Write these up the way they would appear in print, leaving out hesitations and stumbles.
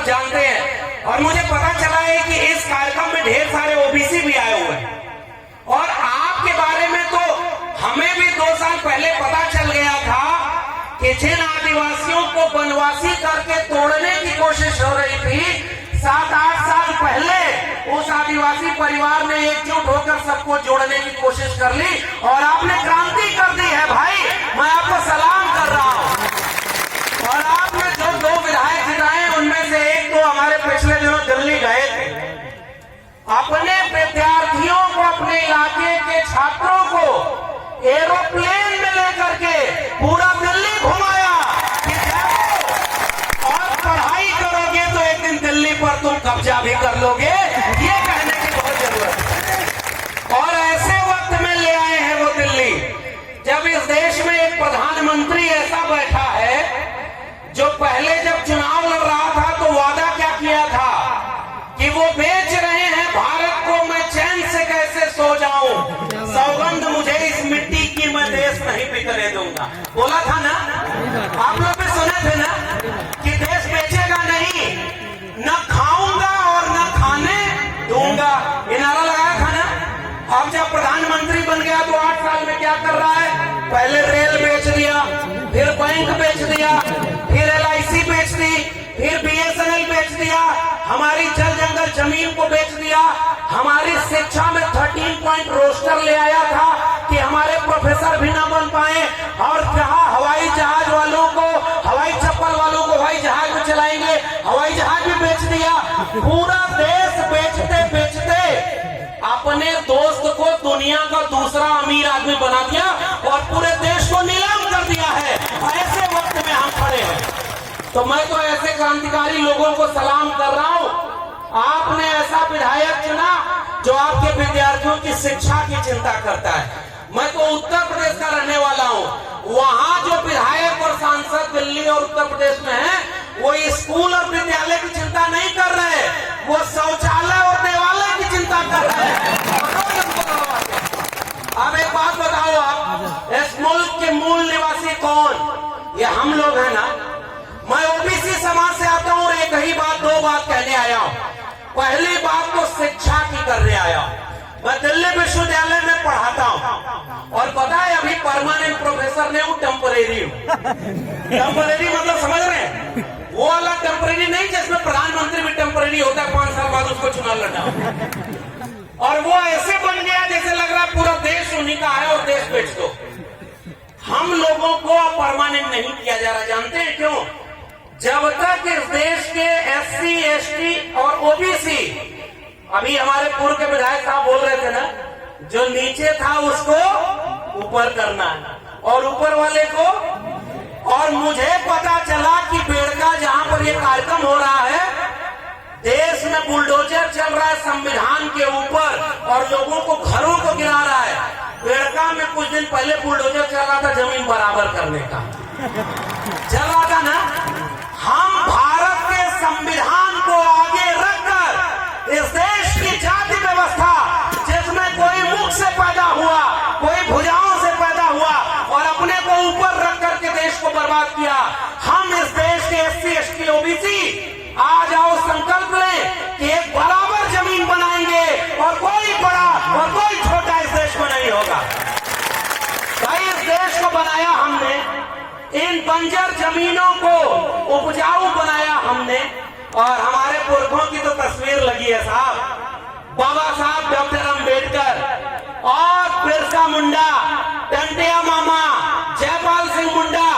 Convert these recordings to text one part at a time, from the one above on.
सब जानते हैं। और मुझे पता चला है कि इस कार्यक्रम में ढेर सारे ओबीसी भी आए हुए हैं। और आपके बारे में तो हमें भी 2 साल पहले पता चल गया था कि जिन आदिवासियों को वनवासी करके तोड़ने की कोशिश हो रही थी, 7-8 साल पहले उस आदिवासी परिवार ने एकजुट होकर सबको जोड़ने की कोशिश कर ली और आपने क्रांति कर दी है भाई। मैं आपको सलाम कर रहा हूं। और आपने जो 2 विधायक जिताए उनमें से एक तो हमारे पिछले दिनों दिल्ली गए थे, अपने विद्यार्थियों को, अपने इलाके के छात्रों को एरोप्लेन में लेकर के पूरा दिल्ली घुमाया कि जाओ और पढ़ाई करोगे तो एक दिन दिल्ली पर तुम कब्जा भी कर लोगे, ये कहने की बहुत जरूरत है। और ऐसे वक्त में ले आए हैं वो दिल्ली, जब इस देश में एक प्रधानमंत्री ऐसा बैठा है जो पहले जब चुनाव लड़ रहा था तो वादा क्या किया था कि वो बेच रहे हैं भारत को, मैं चैन से कैसे सो जाऊं, सौगंध मुझे इस मिट्टी की, मैं देश नहीं बिकने दूंगा। बोला था ना, आप लोग भी सुने थे ना कि देश बेचेगा नहीं, न खाऊंगा और न खाने दूंगा, ये नारा लगाया था ना। अब जब प्रधानमंत्री बन गया तो 8 साल में क्या कर रहा है, पहले रेल बेच दिया, फिर बैंक बेच दिया, फिर LIC बेच दी, फिर BSNL बेच दिया, हमारी जल जंगल जमीन को बेच दिया, हमारी शिक्षा में 13 पॉइंट रोस्टर ले आया था कि हमारे प्रोफेसर भी ना बन पाए, और जहां हवाई जहाज वालों को, हवाई चप्पल वालों को हवाई जहाज में चलाएंगे, हवाई जहाज भी बेच दिया। पूरा देश बेचते बेचते अपने दोस्त को दुनिया का दूसरा अमीर आदमी बना दिया और पूरे देश को नीलाम कर दिया है। ऐसे वक्त में हम खड़े हैं, तो मैं तो ऐसे क्रांतिकारी लोगों को सलाम कर रहा हूं। आपने ऐसा विधायक चुना जो आपके विद्यार्थियों की शिक्षा की चिंता करता है। मैं तो उत्तर प्रदेश का रहने वाला हूं, वहां जो विधायक और सांसद दिल्ली और उत्तर प्रदेश में है, वो स्कूल और विद्यालय की चिंता नहीं कर रहे, वो शौचालय और देवालय की चिंता कर रहे हैं। अब एक बात बताओ, आप इस मुल्क के मूल निवासी कौन? ये हम लोग हैं ना। मैं ओबीसी समाज से आता हूं और एक ही बात, 2 बात कहने आया हूं। पहली बात तो शिक्षा की करने आया हूं। मैं दिल्ली विश्वविद्यालय में पढ़ाता हूं और पता है अभी परमानेंट प्रोफेसर नहीं हूं, टेम्परेरी हूं। टेम्परेरी मतलब समझ रहे हैं, वो वाला टेम्परेरी नहीं जिसमें प्रधानमंत्री भी टेम्परेरी होता है, 5 साल बाद उसको चुनाव लड़ना। और वो ऐसे बन गया जैसे लग रहा पूरा देश उन्हीं का है और देश बेच दो। हम लोगों को परमानेंट नहीं किया जा रहा, जानते हैं क्यों? जब तक इस देश के SC ST और OBC, अभी हमारे पूर्व के विधायक साहब बोल रहे थे ना, जो नीचे था उसको ऊपर करना और ऊपर वाले को। और मुझे पता चला कि बेड़का जहां पर ये कार्यक्रम हो रहा है, देश में बुलडोजर चल रहा है संविधान के ऊपर और लोगों को घरों को गिरा रहा है। बेड़का में कुछ दिन पहले बुलडोजर चल रहा था जमीन बराबर करने का, चल रहा था ना। हम भारत के संविधान को आगे रखकर इस देश की जाति व्यवस्था, जिसमें कोई मुख से पैदा हुआ, कोई भुजाओं से पैदा हुआ और अपने को ऊपर रख करके देश को बर्बाद किया, हम इस देश के SC ST OBC आ जाओ संकल्प लें कि एक बराबर जमीन बनाएंगे और कोई बड़ा और कोई छोटा इस देश में नहीं होगा। भाई इस देश को बनाया हमने, इन बंजर जमीनों को उपजाऊ बनाया हमने, और हमारे पुरखों की तो तस्वीर लगी है साहब, बाबा साहब डॉक्टर अंबेडकर और बिरसा मुंडा, टंटिया मामा, जयपाल सिंह मुंडा,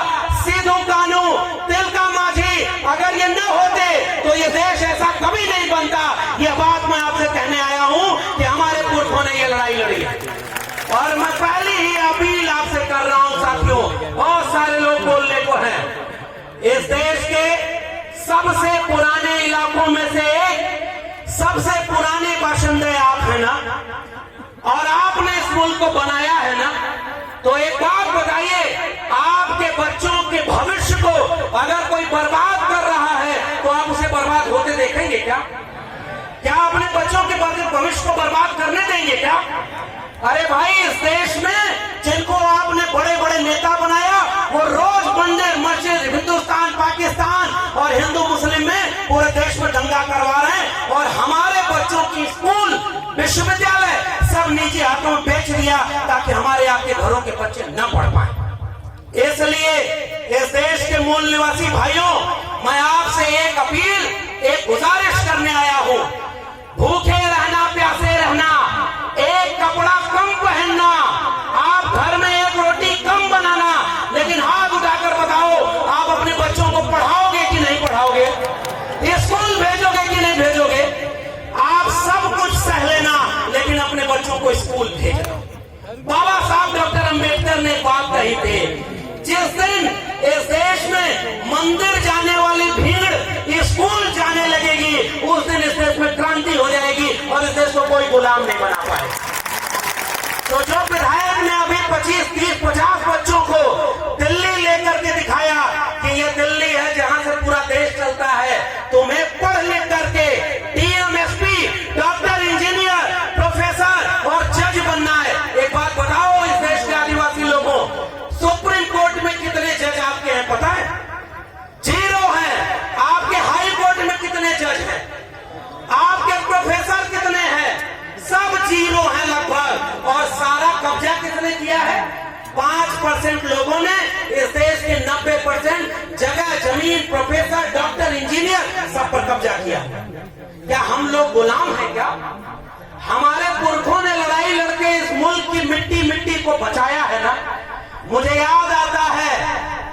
सिद्धू कानू, तिलका माझी, अगर ये न होते तो ये देश ऐसा कभी नहीं बनता। ये बात मैं आपसे कहने आया हूं कि हमारे पुरखों ने ये लड़ाई लड़ी है। और मैं पहली ही अपील आपसे कर रहा हूं साथियों, बहुत सारे लोग बोलने को हैं, इस देश के सबसे पुराने इलाकों में से एक, सबसे पुराने बाशिंदे आप हैं ना, और आपने इस मुल्क को बनाया है ना। तो एक बात बताइए, आपके बच्चों के भविष्य को अगर कोई बर्बाद कर रहा है तो आप उसे बर्बाद होते देखेंगे क्या? क्या अपने बच्चों के भविष्य को बर्बाद करने देंगे क्या? अरे भाई, इस देश में जिनको आपने बड़े बड़े नेता बनाया, वो रोज मंदिर मस्जिद हिंदुस्तान पाकिस्तान और हिंदू मुस्लिम में पूरे देश में निजी हाथों में बेच दिया ताकि हमारे आपके घरों के बच्चे न पढ़ पाए। इसलिए इस देश के मूल निवासी भाइयों, मैं आपसे एक अपील, एक गुजारिश करने आया हूं। भूखे रहना, प्यासे रहना, एक कपड़ा कम पहनना, आप घर में एक रोटी कम बनाना, लेकिन हाथ उठाकर बताओ आप अपने बच्चों को पढ़ाओगे कि नहीं पढ़ाओगे? स्कूल भेजोगे कि नहीं भेजोगे? आप सब कुछ सह लेना, लेकिन अपने बच्चों को स्कूल भेजना। बाबा साहब डॉक्टर अंबेडकर ने बात कही थी, जिस दिन इस देश में मंदिर जाने वाली भीड़ स्कूल जाने लगेगी, उस दिन इस देश में क्रांति हो जाएगी और इस देश को कोई गुलाम नहीं बना पाएगा। तो जो विधायक ने अभी 25, 30, 50 बच्चों को दिल्ली लेकर के दिखाया कि ये दिल्ली है जहां से पूरा देश चलता है, तुम्हें पढ़ लिख करके DM, SP, doctor, engineer, professor और जज बनना है। एक बात बताओ इस देश के आदिवासी लोगों, सुप्रीम कोर्ट में कितने जज आपके हैं पता है? 0 है। आपके हाई कोर्ट में कितने जज हैं? आपके प्रोफेसर कितने हैं? सब 0 है लगभग। और सारा कब्जा किसने किया है? 5% लोगों ने इस देश के 90% जगह, जमीन, प्रोफेसर, डॉक्टर, इंजीनियर सब पर कब्जा किया। क्या हम लोग गुलाम हैं क्या? हमारे पुरखों ने लड़ाई लड़के इस मुल्क की मिट्टी को बचाया है ना। मुझे याद आता है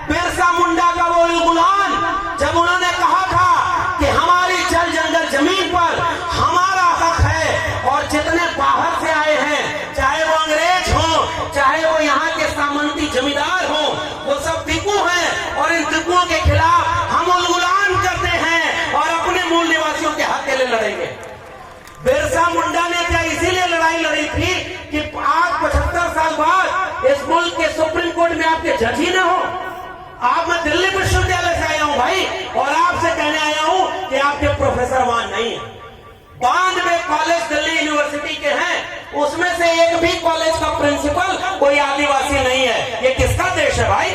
बिरसा मुंडा का वो गुलाम, जब उन्होंने कहा था कि हमारी जल जंगल जमीन पर हमारा हक है, और जितने बाहर से आए हैं, चाहे वो अंग्रेज हो, चाहे वो यहाँ के सामंती जमींदार हो, वो सब टिकू हैं, और इन टिकुओं के खिलाफ हम उलगुलान करते हैं और अपने मूल निवासियों के हक के लिए लड़ेंगे। बिरसा मुंडा ने क्या इसीलिए लड़ाई लड़ी थी कि आज 75 साल बाद इस मुल्क के सुप्रीम कोर्ट में आपके जज ही न हो? आप, मैं दिल्ली विश्वविद्यालय से आया हूं भाई, और आपसे कहने आया हूं कि आपके प्रोफेसर वहां नहीं है। 92 कॉलेज दिल्ली यूनिवर्सिटी के हैं, उसमें से एक भी कॉलेज का प्रिंसिपल कोई आदिवासी नहीं है। ये किसका देश है भाई?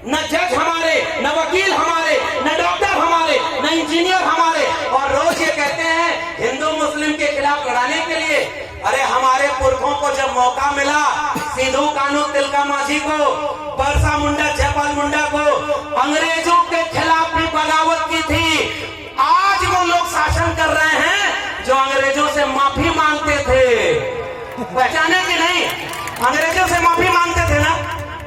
न जज हमारे, न वकील हमारे, न डॉक्टर हमारे, न इंजीनियर हमारे, और रोज ये कहते हैं हिंदू मुस्लिम के खिलाफ लड़ाने के लिए। अरे हमारे पुरखों को जब मौका मिला, सिद्धू कानू तिलका माझी को, बिरसा मुंडा, जयपाल मुंडा को, अंग्रेजों के खिलाफ भी बगावत की थी। आज वो लोग शासन कर रहे हैं जो अंग्रेजों से माफी मांगते थे। पहचाने कि नहीं? अंग्रेजों से माफी मांगते थे ना।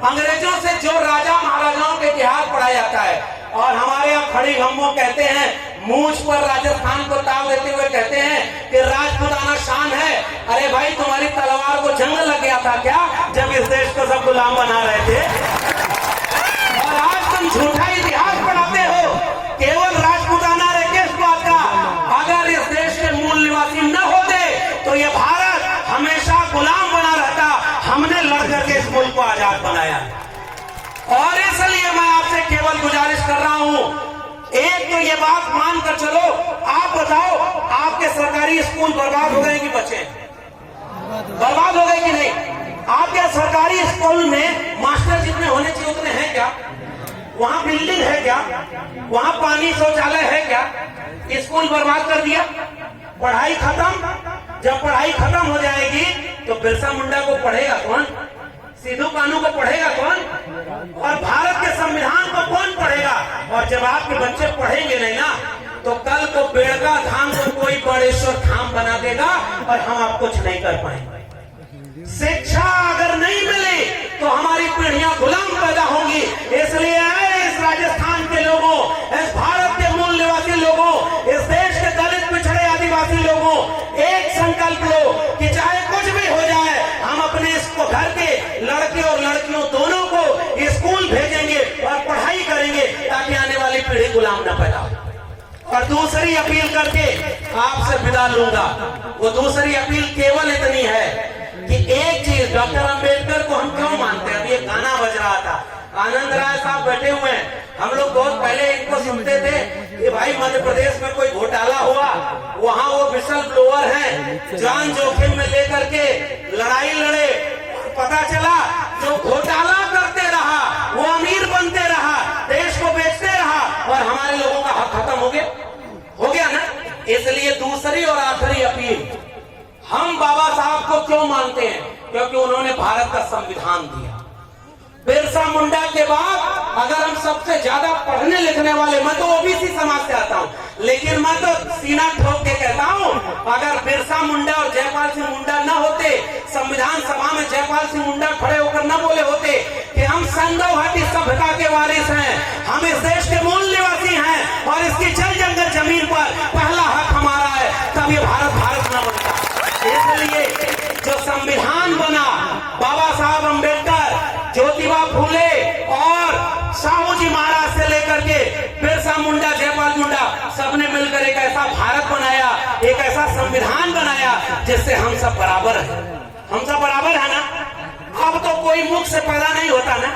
अंग्रेजों से जो राजा महाराजाओं के इतिहास पढ़ाया जाता है, और हमारे यहाँ खड़ी गम्मो कहते हैं, मूंछ पर राजस्थान को ताव देते हुए कहते हैं कि राजपूताना शान है। अरे भाई, तुम्हारी तलवार को जंग लग गया था क्या जब इस देश को सब गुलाम बना रहे थे? और आज तुम झूठा इतिहास पढ़ाते हो केवल राजपूताना रह के इस बात का। अगर इस देश के मूल निवासी न होते तो ये भारत हमेशा गुलाम बना रहता। हमने लड़ करके इस मुल्क को आजाद बनाया, और इसलिए मैं आपसे केवल गुजारिश कर रहा हूं, एक तो ये बात मानकर चलो। आप बताओ, आपके सरकारी स्कूल बर्बाद हो गए कि बचे? बर्बाद हो गए कि नहीं? आपके सरकारी स्कूल में मास्टर जितने होने चाहिए उतने हैं क्या? वहां बिल्डिंग है क्या? वहां पानी, शौचालय है क्या? स्कूल बर्बाद कर दिया, पढ़ाई खत्म। जब पढ़ाई खत्म हो जाएगी तो बिरसा मुंडा को पढ़ेगा कौन? सिद्धू कानू को पढ़ेगा कौन? और भारत के संविधान को कौन पढ़ेगा? और जब आपके बच्चे पढ़ेंगे नहीं ना, तो कल को बेड़का धाम को कोई बड़ेश्वर धाम बना देगा और हम आप कुछ नहीं कर पाएंगे। शिक्षा अगर नहीं मिली तो हमारी पीढ़ियां गुलाम पैदा होंगी। इसलिए इस राजस्थान के लोगों, इस भारत के मूल निवासी लोगों, इस देश के दलित, पिछड़े, आदिवासी लोगों, एक संकल्प लो कि चाहे कुछ भी हो जाए, हम अपने इसको घर के लड़के और लड़कियों दोनों को स्कूल भेजेंगे और पढ़ाई करेंगे ताकि आने वाली पीढ़ी गुलाम न पैदा हो। और दूसरी अपील करके आपसे विदा लूंगा। वो दूसरी अपील केवल इतनी है कि एक चीज, डॉक्टर अंबेडकर को हम क्यों मानते हैं? अभी एक गाना बज रहा था, आनंद राय साहब बैठे हुए हैं, हम लोग बहुत पहले इनको सुनते थे कि भाई मध्य प्रदेश में कोई घोटाला हुआ, वहां वो विसल ब्लोअर हैं, जान जोखिम में लेकर के लड़ाई लड़े, पता चला जो घोटाला करते रहा वो अमीर बनते रहा, देश को बेचते रहा, और हमारे लोगों का हक खत्म हो गया ना। इसलिए दूसरी और आखिरी अपील, हम बाबा साहब को क्यों मानते हैं? क्योंकि उन्होंने भारत का संविधान दिया। बिरसा मुंडा के बाद अगर हम सबसे ज्यादा पढ़ने लिखने वाले, मैं तो ओबीसी समाज से आता हूँ, लेकिन मैं तो सीना ठोक के कहता हूँ, अगर बिरसा मुंडा और जयपाल सिंह मुंडा न होते, संविधान सभा में जयपाल सिंह मुंडा खड़े होकर न बोले होते कि हम संगव घाटी सभ्यता के वारिस हैं, हम इस देश के मूल निवासी हैं और इसकी जल जंगल जमीन पर पहला हक हमारा है, तब ये भारत भारत न बनता। इसलिए जो संविधान बना, बाबा साहब अम्बेडकर, ज्योतिबा फूले और साहू जी महाराज से लेकर के बिरसा मुंडा, जयपाल मुंडा, सबने मिलकर एक ऐसा भारत बनाया, एक ऐसा संविधान बनाया जिससे हम सब बराबर हैं। हम सब बराबर है ना? अब तो कोई मुख से पैदा नहीं होता ना,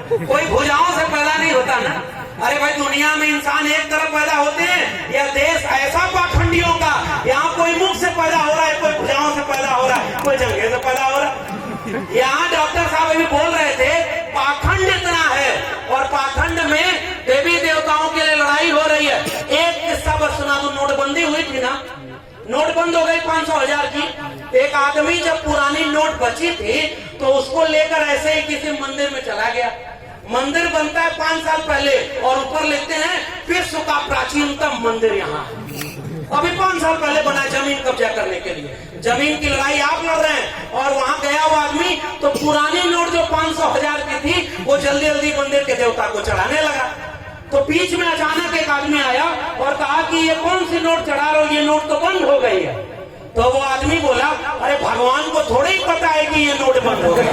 कोई भुजाओं से पैदा नहीं होता ना। अरे भाई, दुनिया में इंसान एक तरफ पैदा होते हैं, यह देश ऐसा पाखंडियों का, यहाँ कोई मुख से पैदा हो रहा है, कोई भुजाओं से पैदा हो रहा है, कोई जंघे से पैदा हो रहा है। यहाँ डॉक्टर साहब अभी बोल रहे थे पाखंड इतना है, और पाखंड में देवी देवताओं के लिए लड़ाई हो रही है। एक किस्सा बस सुना दूं, नोटबंदी हुई थी ना, नोट बंद हो गई 500,000 की। एक आदमी जब पुरानी नोट बची थी तो उसको लेकर ऐसे ही किसी मंदिर में चला गया। मंदिर बनता है 5 साल पहले और ऊपर लिखते हैं विश्व का प्राचीनतम मंदिर यहाँ है। अभी 5 साल पहले बना, जमीन कब्जा करने के लिए। जमीन की लड़ाई आप लड़ रहे हैं और वहां गया वो आदमी तो पुरानी नोट जो 500,000 की थी वो जल्दी जल्दी मंदिर के देवता को चढ़ाने लगा। तो बीच में अचानक एक आदमी आया और कहा कि ये कौन सी नोट चढ़ा रहे हो, ये नोट तो बंद हो गई है। तो वो आदमी बोला, अरे भगवान को थोड़ा ही पता है कि ये नोट बंद हो गई।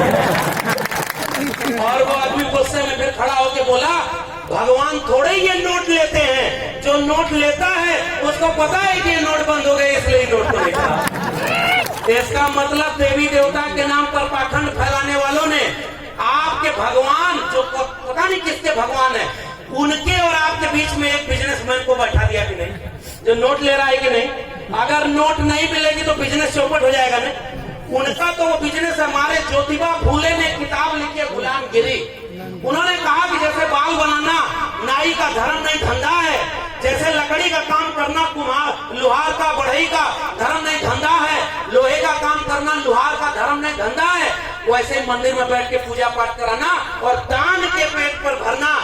और वो आदमी गुस्से में फिर खड़ा होकर बोला, भगवान थोड़े ये नोट लेते हैं, जो नोट लेता है उसको पता है कि ये नोट बंद हो गए, इसलिए नोट को लेता। इसका मतलब देवी देवता के नाम पर पाखंड फैलाने वालों ने आपके भगवान, जो पता नहीं किसके भगवान है, उनके और आपके बीच में एक बिजनेसमैन को बैठा दिया कि नहीं, जो नोट ले रहा है कि नहीं। अगर नोट नहीं मिलेगी तो बिजनेस चौपट हो जाएगा ना। उनका तो वो बिजनेस, हमारे ज्योतिबा फूले ने किताब लिखी है गुलामगिरी। उन्होंने कहा कि जैसे बाल बनाना नाई का धर्म नहीं धंधा है, जैसे लकड़ी का काम करना कुम्हार लोहार का बढ़ई का धर्म नहीं धंधा है, लोहे का काम करना लोहार का धर्म नहीं धंधा है, वैसे मंदिर में बैठ के पूजा पाठ कराना और दान के पेट पर भरना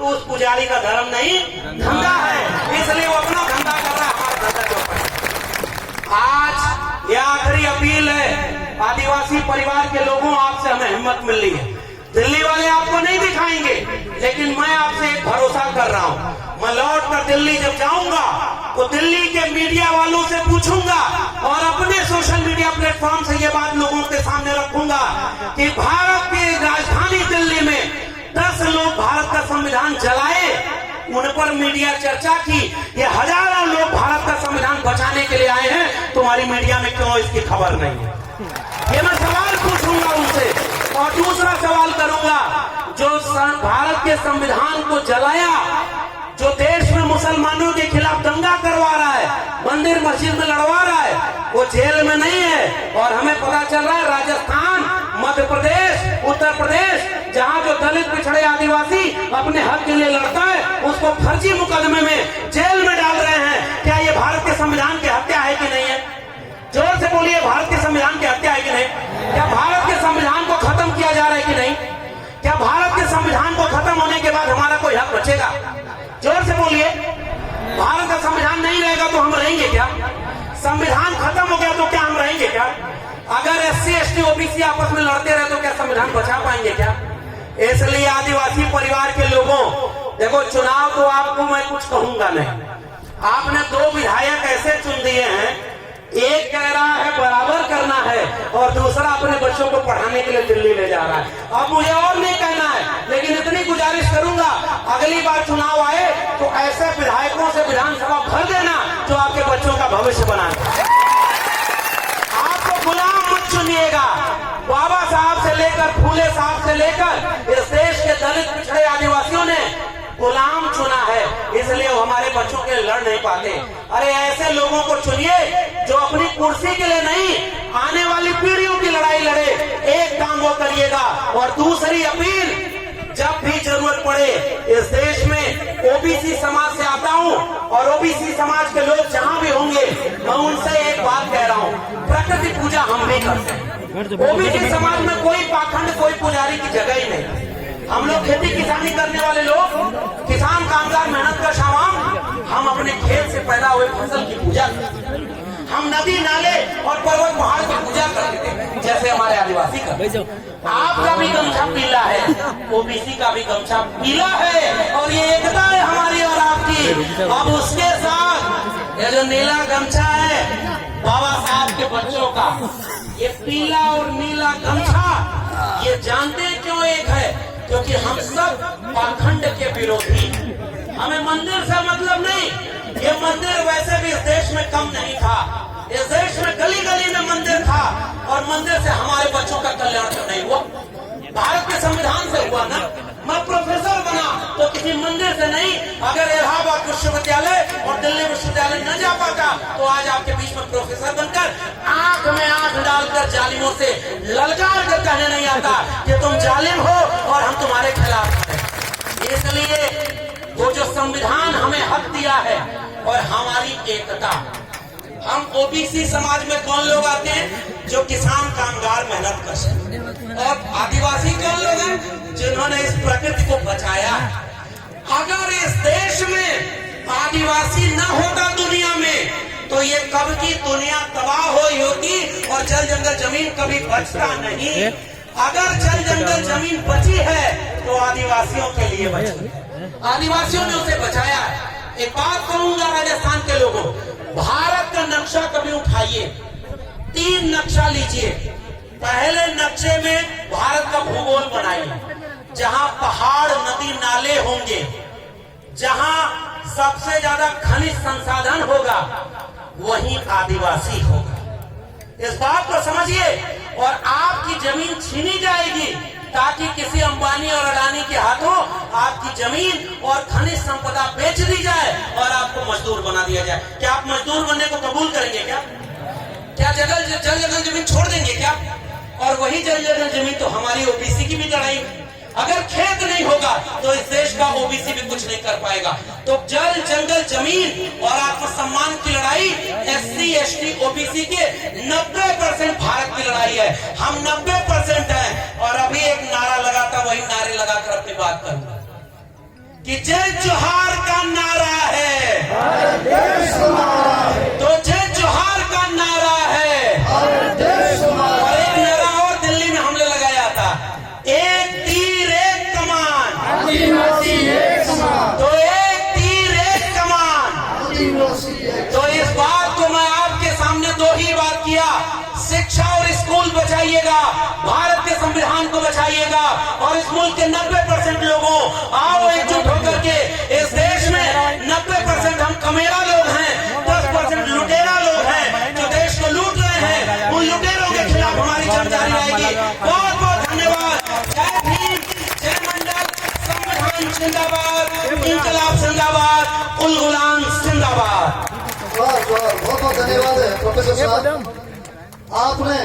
उस पुजारी का धर्म नहीं धंधा है। इसलिए वो अपना धंधा कर रहा है, हमारा धंधा क्यों है। आज यह आखिरी अपील है आदिवासी परिवार के लोगों, आपसे हमें हिम्मत मिल रही है। दिल्ली वाले आपको नहीं दिखाएंगे, लेकिन मैं आपसे एक भरोसा कर रहा हूँ, मैं लौट कर दिल्ली जब जाऊंगा तो दिल्ली के मीडिया वालों से पूछूंगा और अपने सोशल मीडिया प्लेटफॉर्म से ये बात लोगों के सामने रखूंगा कि भारत की राजधानी दिल्ली में 10 लोग भारत का संविधान जलाए, उन पर मीडिया चर्चा की, ये हजारों लोग भारत का संविधान बचाने के लिए आए हैं, तुम्हारी मीडिया में क्यों इसकी खबर नहीं है। ये मैं सवाल पूछूंगा उनसे। और दूसरा सवाल करूंगा, जो भारत के संविधान को जलाया, जो देश में मुसलमानों के खिलाफ दंगा करवा रहा है, मंदिर मस्जिद में लड़वा रहा है, वो जेल में नहीं है। और हमें पता चल रहा है राजस्थान, मध्य प्रदेश, उत्तर प्रदेश, जहां जो दलित पिछड़े आदिवासी अपने हक के लिए लड़ता है, उसको फर्जी मुकदमे में जेल में डाल रहे हैं। क्या ये भारत के संविधान की हत्या है कि नहीं है? जोर से बोलिए, भारत के संविधान की हत्या है कि नहीं? क्या भारत के संविधान को खत्म किया जा रहा है कि नहीं? क्या भारत के संविधान को खत्म होने के बाद हमारा कोई हक बचेगा? जोर से बोलिए। भारत का संविधान नहीं रहेगा तो हम रहेंगे क्या? संविधान खत्म हो गया तो क्या हम रहेंगे क्या? अगर SC ST OBC आपस में लड़ते रहे तो क्या संविधान बचा पाएंगे क्या? इसलिए आदिवासी परिवार के लोगों, देखो, चुनाव तो आपको मैं कुछ कहूंगा नहीं। आपने 2 विधायक ऐसे चुन दिए हैं, एक कह रहा है बराबर करना है और दूसरा अपने बच्चों को पढ़ाने के लिए दिल्ली ले जा रहा है। अब मुझे और नहीं कहना है, लेकिन इतनी गुजारिश करूंगा, अगली बार चुनाव आए तो ऐसे विधायकों से विधानसभा भर देना जो आपके बच्चों का भविष्य बनाए। आपको गुलाम मत चुनिएगा। बाबा साहब से लेकर फूले साहब से लेकर इस देश के दलित पिछड़े आदिवासियों ने गुलाम चुना है, इसलिए वो हमारे बच्चों के लिए लड़ नहीं पाते। अरे ऐसे लोगों को चुनिए जो अपनी कुर्सी के लिए नहीं, आने वाली पीढ़ियों की लड़ाई लड़े। एक काम वो करिएगा। और दूसरी अपील, जब भी जरूरत पड़े, इस देश में OBC समाज से आता हूं, और ओबीसी समाज के लोग जहां भी होंगे, मैं उनसे एक बात कह रहा हूं, प्रकृति पूजा हम भी करते हैं। ओबीसी समाज में कोई पाखंड, कोई पुजारी की जगह ही नहीं। हम लोग खेती किसानी करने वाले लोग, किसान कामगार मेहनत का सामान, हम अपने खेत से पैदा हुए फसल की पूजा करते हैं। हम नदी नाले और पर्वत पहाड़ की पूजा करते थे, जैसे हमारे आदिवासी का। आपका भी गमछा पीला है, ओबीसी का भी गमछा पीला है, और ये एकता है हमारी और आपकी। अब उसके साथ ये जो नीला गमछा है बाबा साहब के बच्चों का, ये पीला और नीला गमछा, ये जानते क्यों एक है? क्योंकि हम सब पाखंड के विरोधी। हमें मंदिर से मतलब नहीं, ये मंदिर वैसे भी इस देश में कम नहीं था। इस देश में गली गली में मंदिर था, और मंदिर से हमारे बच्चों का कल्याण तो नहीं हुआ, भारत के संविधान से हुआ ना। मैं प्रोफेसर बना तो किसी मंदिर से नहीं। अगर इलाहाबाद विश्वविद्यालय और दिल्ली विश्वविद्यालय न जा पाता तो आज आपके बीच में प्रोफेसर बनकर आंख में आंख डालकर जालिमों से ललकार कर कहने नहीं आता कि तुम जालिम हो और हम तुम्हारे खिलाफ हैं। इसलिए वो जो संविधान हमें हक दिया है और हमारी एकता, हम ओबीसी समाज में कौन लोग आते हैं? जो किसान कामगार मेहनत कर सकते, और आदिवासी कौन लोग हैं? जिन्होंने इस प्रकृति को बचाया। अगर इस देश में आदिवासी न होता दुनिया में, तो ये कब की दुनिया तबाह हुई होती और जल जंगल जमीन कभी बचता नहीं। अगर जल जंगल जमीन बची है तो आदिवासियों के लिए बची है, आदिवासियों ने उसे बचाया। एक बात कहूंगा राजस्थान के लोगों, भारत का नक्शा कभी उठाइए, 3 नक्शा लीजिए। पहले नक्शे में भारत का भूगोल बनाइए, जहां पहाड़ नदी नाले होंगे, जहां सबसे ज्यादा खनिज संसाधन होगा, वहीं आदिवासी होगा। इस बात को समझिए, और आपकी जमीन छीनी जाएगी ताकि किसी अंबानी और अडानी के हाथों आपकी जमीन और खनिज संपदा बेच दी जाए और आपको मजदूर बना दिया जाए। क्या आप मजदूर बनने को कबूल करेंगे? क्या जल जगह जमीन छोड़ देंगे क्या? और वही जल जगह जमीन तो हमारी ओबीसी की भी लड़ाई। अगर खेत नहीं होगा तो इस देश का ओबीसी भी कुछ नहीं कर पाएगा। तो जल जंगल जमीन और आत्मसम्मान की लड़ाई एससी एसटी ओबीसी के 90% भारत की लड़ाई है। हम 90% हैं। और अभी एक नारा लगाता, वही नारे लगाकर अपनी बात करूंगा कि जय जोहार का नारा है, तो जय जोहार का नारा है। और एक नारा और दिल्ली में हमने लगाया था, एक तीर एक कमान, तो एक तीर एक कमान। तो इस बात को मैं आपके सामने 2 ही बात किया, शिक्षा और स्कूल बचाइएगा, भारत के संविधान को बचाइएगा, और इस मुल्क के 90% लोगों, आओ एकजुट होकर के इस देश में 90% हम कमेरा लोग हैं, 10% लुटेरा लोग हैं जो देश को लूट रहे हैं। उन लुटेरों के खिलाफ हमारी जंग जारी रहेगी। बहुत बहुत धन्यवाद। जय भीम, जय मंडल, संविधान जिंदाबाद, इंकलाब जिंदाबाद, उल गुलाम जिंदाबाद। बहुत बहुत धन्यवाद है प्रोफेसर साहब, आपने